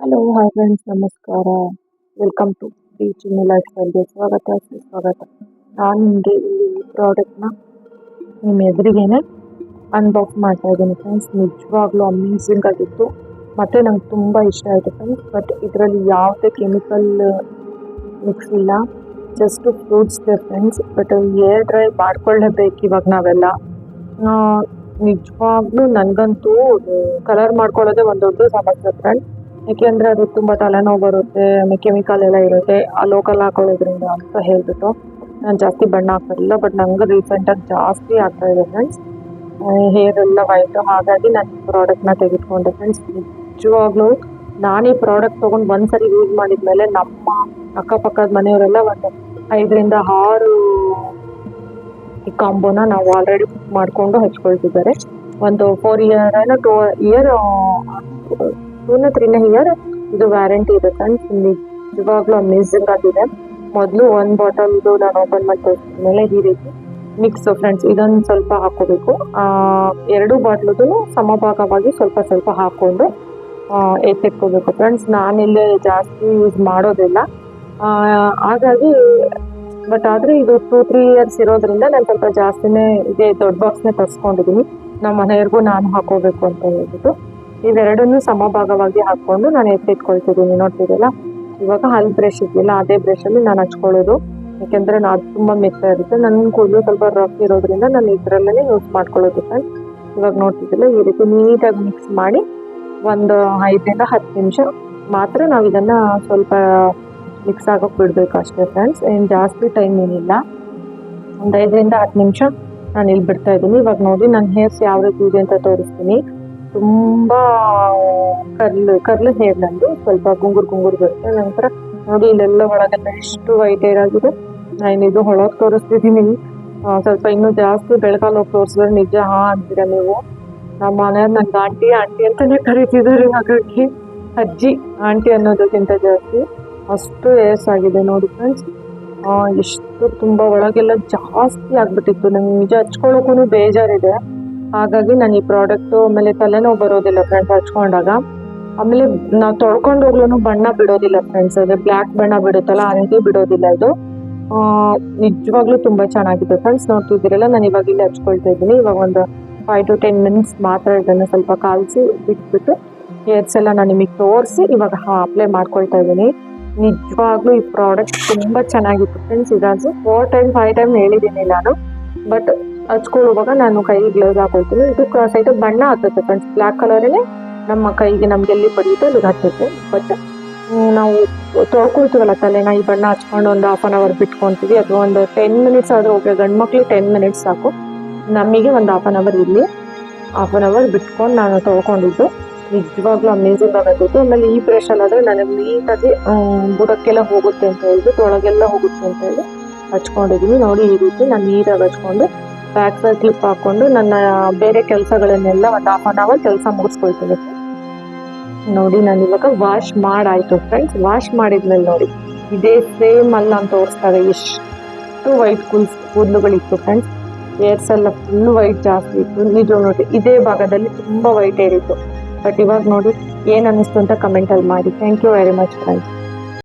Hello hi friends, ನಮಸ್ಕಾರ. Welcome to teaching life ಸ್ಟೈಲ್ಗೆ ಸ್ವಾಗತ. ನಾನು ನಿಮಗೆ ಈ ಪ್ರಾಡಕ್ಟ್ನ ನಿಮ್ಮ ಎದುರಿಗೇನೆ ಅನ್ಬಾಕ್ಸ್ ಮಾಡ್ತಾ ಇದ್ದೀನಿ ಫ್ರೆಂಡ್ಸ್. ನಿಜವಾಗ್ಲೂ ಅಮೇಝಿಂಗ್ ಆಗಿತ್ತು ಮತ್ತು ನಂಗೆ ತುಂಬ ಇಷ್ಟ ಆಯಿತು ಫ್ರೆಂಡ್ಸ್. ಬಟ್ ಇದರಲ್ಲಿ ಯಾವುದೇ ಕೆಮಿಕಲ್ ಮಿಕ್ಸ್ ಇಲ್ಲ, ಜಸ್ಟ್ ಫ್ರೂಟ್ಸ್ ಇದೆ ಫ್ರೆಂಡ್ಸ್. ಬಟ್ ಏರ್ ಡ್ರೈ ಮಾಡ್ಕೊಳ್ಳೇಬೇಕು ಇವಾಗ ನಾವೆಲ್ಲ. ನಿಜವಾಗ್ಲೂ ನನಗಂತೂ ಕಲರ್ ಮಾಡ್ಕೊಳ್ಳೋದೇ ಒಂದು ದೊಡ್ಡ ಸಮಸ್ಯೆ ಫ್ರೆಂಡ್ಸ್. ಯಾಕೆಂದರೆ ಅದು ತುಂಬ ತಲೆನೋವು ಬರುತ್ತೆ, ಕೆಮಿಕಲ್ ಎಲ್ಲ ಇರುತ್ತೆ ಆ ಲೋಕಲ್ ಹಾಕೊಳ್ಳೋದ್ರಿಂದ ಅಂತ ಹೇಳ್ಬಿಟ್ಟು ನಾನು ಜಾಸ್ತಿ ಬಣ್ಣ ಹಾಕೋದಿಲ್ಲ. ಬಟ್ ನಂಗೆ ರೀಸೆಂಟಾಗಿ ಜಾಸ್ತಿ ಆಗ್ತಾ ಇದೆ ಫ್ರೆಂಡ್ಸ್, ಹೇರ್ ಎಲ್ಲ ವೈಟು. ಹಾಗಾಗಿ ನಾನು ಈ ಪ್ರಾಡಕ್ಟ್ನ ತೆಗೆದುಕೊಂಡೆ ಫ್ರೆಂಡ್ಸ್. ನಿಜವಾಗ್ಲೂ ನಾನು ಈ ಪ್ರಾಡಕ್ಟ್ ತೊಗೊಂಡು ಒಂದ್ಸರಿ ಯೂಸ್ ಮಾಡಿದ್ಮೇಲೆ ನಮ್ಮ ಅಕ್ಕಪಕ್ಕದ ಮನೆಯವರೆಲ್ಲ ಒಂದು 5ರಿಂದ 6 ಈ ಕಾಂಬೋನ ನಾವು ಆಲ್ರೆಡಿ ಬುಕ್ ಮಾಡಿಕೊಂಡು ಹಚ್ಕೊಳ್ತಿದ್ದಾರೆ. ಒಂದು 4 ಇಯರ್ ಏನೋ 2 ಇಯರ್ 2-3 ಇಯರ್ ಇದು ವ್ಯಾರಂಟಿ ಇದೆ ಫ್ರೆಂಡ್ಸ್. ನಿಜವಾಗ್ಲೂ ಅಮೇಝಿಂಗ್ ಆಗಿದೆ. ಮೊದಲು ಒಂದು ಬಾಟಲ್ ಇದು ನಾನು ಓಪನ್ ಮಾಡಿ ತೋರಿಸಿದ್ಮೇಲೆ ಈ ರೀತಿ ಮಿಕ್ಸ್ ಫ್ರೆಂಡ್ಸ್. ಇದೊಂದು ಸ್ವಲ್ಪ ಹಾಕೋಬೇಕು, 2 ಬಾಟ್ಲುದು ಸಮಭಾಗವಾಗಿ ಸ್ವಲ್ಪ ಸ್ವಲ್ಪ ಹಾಕ್ಕೊಂಡು ಎತ್ತಿಟ್ಕೋಬೇಕು ಫ್ರೆಂಡ್ಸ್. ನಾನಿಲ್ಲಿ ಜಾಸ್ತಿ ಯೂಸ್ ಮಾಡೋದಿಲ್ಲ ಹಾಗಾಗಿ. ಬಟ್ ಆದರೆ ಇದು 2-3 ಇಯರ್ಸ್ ಇರೋದ್ರಿಂದ ನಾನು ಸ್ವಲ್ಪ ಜಾಸ್ತಿನೇ ಇದೇ ದೊಡ್ಡ ಬಾಕ್ಸ್ನೇ ತರಿಸ್ಕೊಂಡಿದ್ದೀನಿ. ನಮ್ಮ ಮನೆಯವ್ರಿಗೂ ನಾನು ಹಾಕೋಬೇಕು ಅಂತ ಹೇಳ್ಬಿಟ್ಟು ಇವೆರಡನ್ನೂ ಸಮಭಾಗವಾಗಿ ಹಾಕ್ಕೊಂಡು ನಾನು ಎತ್ತಿಟ್ಕೊಳ್ತಿದ್ದೀನಿ. ನೋಡ್ತಿದ್ದಲ್ಲ, ಇವಾಗ ಹಲ್ ಬ್ರಷ್ ಇದೆಯಲ್ಲ ಅದೇ ಬ್ರಷಲ್ಲಿ ನಾನು ಹಚ್ಕೊಳ್ಳೋದು. ಯಾಕೆಂದರೆ ಅದು ತುಂಬ ಮೆತ್ತ ಇರುತ್ತೆ. ನನ್ನ ಕೂದಲು ಸ್ವಲ್ಪ ರಫ್ ಇರೋದ್ರಿಂದ ನಾನು ಇದರಲ್ಲೇ ಯೂಸ್ ಮಾಡ್ಕೊಳ್ಳೋದು ಫ್ರೆಂಡ್ಸ್. ಇವಾಗ ನೋಡ್ತಿದ್ದಿಲ್ಲ, ಈ ರೀತಿ ನೀಟಾಗಿ ಮಿಕ್ಸ್ ಮಾಡಿ ಒಂದು 5ರಿಂದ 10 ನಿಮಿಷ ಮಾತ್ರ ನಾವು ಇದನ್ನು ಸ್ವಲ್ಪ ಮಿಕ್ಸ್ ಆಗೋಕ್ಕೆ ಬಿಡಬೇಕು ಅಷ್ಟೇ ಫ್ರೆಂಡ್ಸ್. ಏನು ಜಾಸ್ತಿ ಟೈಮ್ ಏನಿಲ್ಲ, ಒಂದು 5ರಿಂದ 10 ನಿಮಿಷ ನಾನು ಇಲ್ಲಿ ಬಿಡ್ತಾ ಇದ್ದೀನಿ. ಇವಾಗ ನೋಡಿ ನನ್ನ ಹೇರ್ಸ್ ಯಾವ ರೀತಿ ಇದೆ ಅಂತ ತೋರಿಸ್ತೀನಿ. ತುಂಬ ಕರ್ಲು ಹೇರ್ ನಂದು, ಸ್ವಲ್ಪ ಗುಂಗುರು ಬರುತ್ತೆ. ನಂತರ ನೋಡಿ ಇಲ್ಲೆಲ್ಲ ಒಳಗೆಲ್ಲ ಎಷ್ಟು ವೈಟ್ ಹೇರ್ ಆಗಿದೆ. ನಾನು ಇದು ಹೊಳಗೆ ತೋರಿಸ್ತಿದ್ದೀನಿ. ಸ್ವಲ್ಪ ಇನ್ನೂ ಜಾಸ್ತಿ ಬೆಳಗಾಲೋಗಿ ತೋರಿಸಿದ್ರೆ ನಿಜ ಅಂತೀರ ನೀವು. ನಮ್ಮ ಮನೆಯವ್ರು ನಂಗೆ ಆಂಟಿ ಅಂತಲೇ ಕರೀತಿದ್ದಾರೆ. ಹಾಗಾಗಿ ಅಜ್ಜಿ ಆಂಟಿ ಅನ್ನೋದಕ್ಕಿಂತ ಜಾಸ್ತಿ ಅಷ್ಟು ಏರ್ಸ್ ಆಗಿದೆ ನೋಡಿ ಫ್ರೆಂಡ್ಸ್. ಎಷ್ಟು ತುಂಬ ಒಳಗೆಲ್ಲ ಜಾಸ್ತಿ ಆಗಿಬಿಟ್ಟಿತ್ತು. ನಂಗೆ ನಿಜ ಹಚ್ಕೊಳ್ಳೋಕ್ಕೂ ಬೇಜಾರಿದೆ. ಹಾಗಾಗಿ ನಾನು ಈ ಪ್ರಾಡಕ್ಟು ಆಮೇಲೆ ತಲೆನೋವು ಬರೋದಿಲ್ಲ ಫ್ರೆಂಡ್ಸ್ ಹಚ್ಕೊಂಡಾಗ. ಆಮೇಲೆ ನಾವು ತೊಳ್ಕೊಂಡು ಹೋಗ್ಲೂ ಬಣ್ಣ ಬಿಡೋದಿಲ್ಲ ಫ್ರೆಂಡ್ಸ್. ಅದೇ ಬ್ಲ್ಯಾಕ್ ಬಣ್ಣ ಬಿಡುತ್ತಲ್ಲ ಆ ರೀತಿ ಬಿಡೋದಿಲ್ಲ ಇದು. ನಿಜವಾಗ್ಲೂ ತುಂಬ ಚೆನ್ನಾಗಿದೆ ಫ್ರೆಂಡ್ಸ್. ನೋಡ್ತಿದ್ದೀರಲ್ಲ, ನಾನು ಇವಾಗ ಇಲ್ಲಿ ಹಚ್ಕೊಳ್ತಾ ಇದ್ದೀನಿ. ಇವಾಗ ಒಂದು 5 to 10 ಮಿನಿಟ್ಸ್ ಮಾತ್ರ ಇದನ್ನು ಸ್ವಲ್ಪ ಕಾಲಿಸಿ ಬಿಟ್ಬಿಟ್ಟು ಹೇರ್ಸ್ ಎಲ್ಲ ನಾನು ನಿಮಗೆ ತೋರಿಸಿ ಇವಾಗ ಅಪ್ಲೈ ಮಾಡ್ಕೊಳ್ತಾ ಇದ್ದೀನಿ. ನಿಜವಾಗ್ಲೂ ಈ ಪ್ರಾಡಕ್ಟ್ ತುಂಬ ಚೆನ್ನಾಗಿತ್ತು ಫ್ರೆಂಡ್ಸ್. ಇದಾದ್ರು 4 ಟೈಮ್ 5 ಟೈಮ್ ಹೇಳಿದ್ದೀನಿ ನಾನು. ಬಟ್ ಹಚ್ಕೊಳ್ಳುವಾಗ ನಾನು ಕೈಗೆ ಗ್ಲೌಸ್ ಹಾಕೊಳ್ತೀನಿ. ಇದು ಸೈಡ್ ಬಣ್ಣ ಹತ್ತುತ್ತೆ ಫ್ರೆಂಡ್ಸ್. ಬ್ಲ್ಯಾಕ್ ಕಲರೇ ನಮ್ಮ ಕೈಗೆ ನಮ್ಗೆ ಎಲ್ಲಿ ಪಡೆಯುತ್ತೋ ಅಲ್ಲಿಗೆ ಹತ್ತುತ್ತೆ. ಬಟ್ ನಾವು ತೊಳ್ಕೊಳ್ತೀವಲ್ಲ ತಲೆನ, ಈ ಬಣ್ಣ ಹಚ್ಕೊಂಡು ಒಂದು 1/2 hour ಬಿಟ್ಕೊತೀವಿ. ಅಥವಾ ಒಂದು 10 ಮಿನಿಟ್ಸ್ ಆದರೂ ಓಕೆ. ಗಂಡು ಮಕ್ಳಿಗೆ 10 ಮಿನಿಟ್ಸ್ ಸಾಕು, ನಮಗೆ ಒಂದು 1/2 hour ಇಲ್ಲಿ 1/2 hour ಬಿಟ್ಕೊಂಡು ನಾನು ತೊಳ್ಕೊಂಡಿದ್ದು. ನಿಜವಾಗ್ಲೂ ಅಮೇಝಿಂಗ್ ಆಗುತ್ತಿತ್ತು. ಆಮೇಲೆ ಈ ಬ್ರಷಲ್ಲಾದರೆ ನನಗೆ ನೀಟಾಗಿ ಬುಡಕ್ಕೆಲ್ಲ ಹೋಗುತ್ತೆ ಅಂತ ಹೇಳ್ಬಿಟ್ಟು, ಒಳಗೆಲ್ಲ ಹೋಗುತ್ತೆ ಅಂತ ಹೇಳಿ ಹಚ್ಕೊಂಡಿದ್ದೀನಿ. ನೋಡಿ ಈ ರೀತಿ ನಾನು ನೀಟಾಗಿ ಹಚ್ಕೊಂಡು ಬ್ಯಾಕ್ ಸೈಡ್ ಕ್ಲಿಪ್ ಹಾಕ್ಕೊಂಡು ನನ್ನ ಬೇರೆ ಕೆಲಸಗಳನ್ನೆಲ್ಲ ಒಂದು 1/2 hour ಕೆಲಸ ಮುಗಿಸ್ಕೊಳ್ತೀನಿ. ನೋಡಿ ನಾನು ಇವಾಗ ವಾಶ್ ಮಾಡಾಯಿತು ಫ್ರೆಂಡ್ಸ್. ವಾಶ್ ಮಾಡಿದ್ಮೇಲೆ ನೋಡಿ ಇದೇ ಸೇಮ್ ಅಲ್ಲ ಅಂತ ತೋರಿಸ್ತಾರೆ. ಎಷ್ಟು ವೈಟ್ ಕೂದಲುಗಳಿತ್ತು ಫ್ರೆಂಡ್ಸ್. ಏರ್ಸ್ ಎಲ್ಲ ಫುಲ್ ವೈಟ್ ಜಾಸ್ತಿ ಇತ್ತು. ನಿಜ ನೋಡಿ ಇದೇ ಭಾಗದಲ್ಲಿ ತುಂಬ ವೈಟ್ ಏರಿತ್ತು. ಬಟ್ ಇವಾಗ ನೋಡಿ ಏನು ಅನ್ನಿಸ್ತು ಅಂತ ಕಮೆಂಟಲ್ಲಿ ಮಾಡಿ. Thank you very much friends.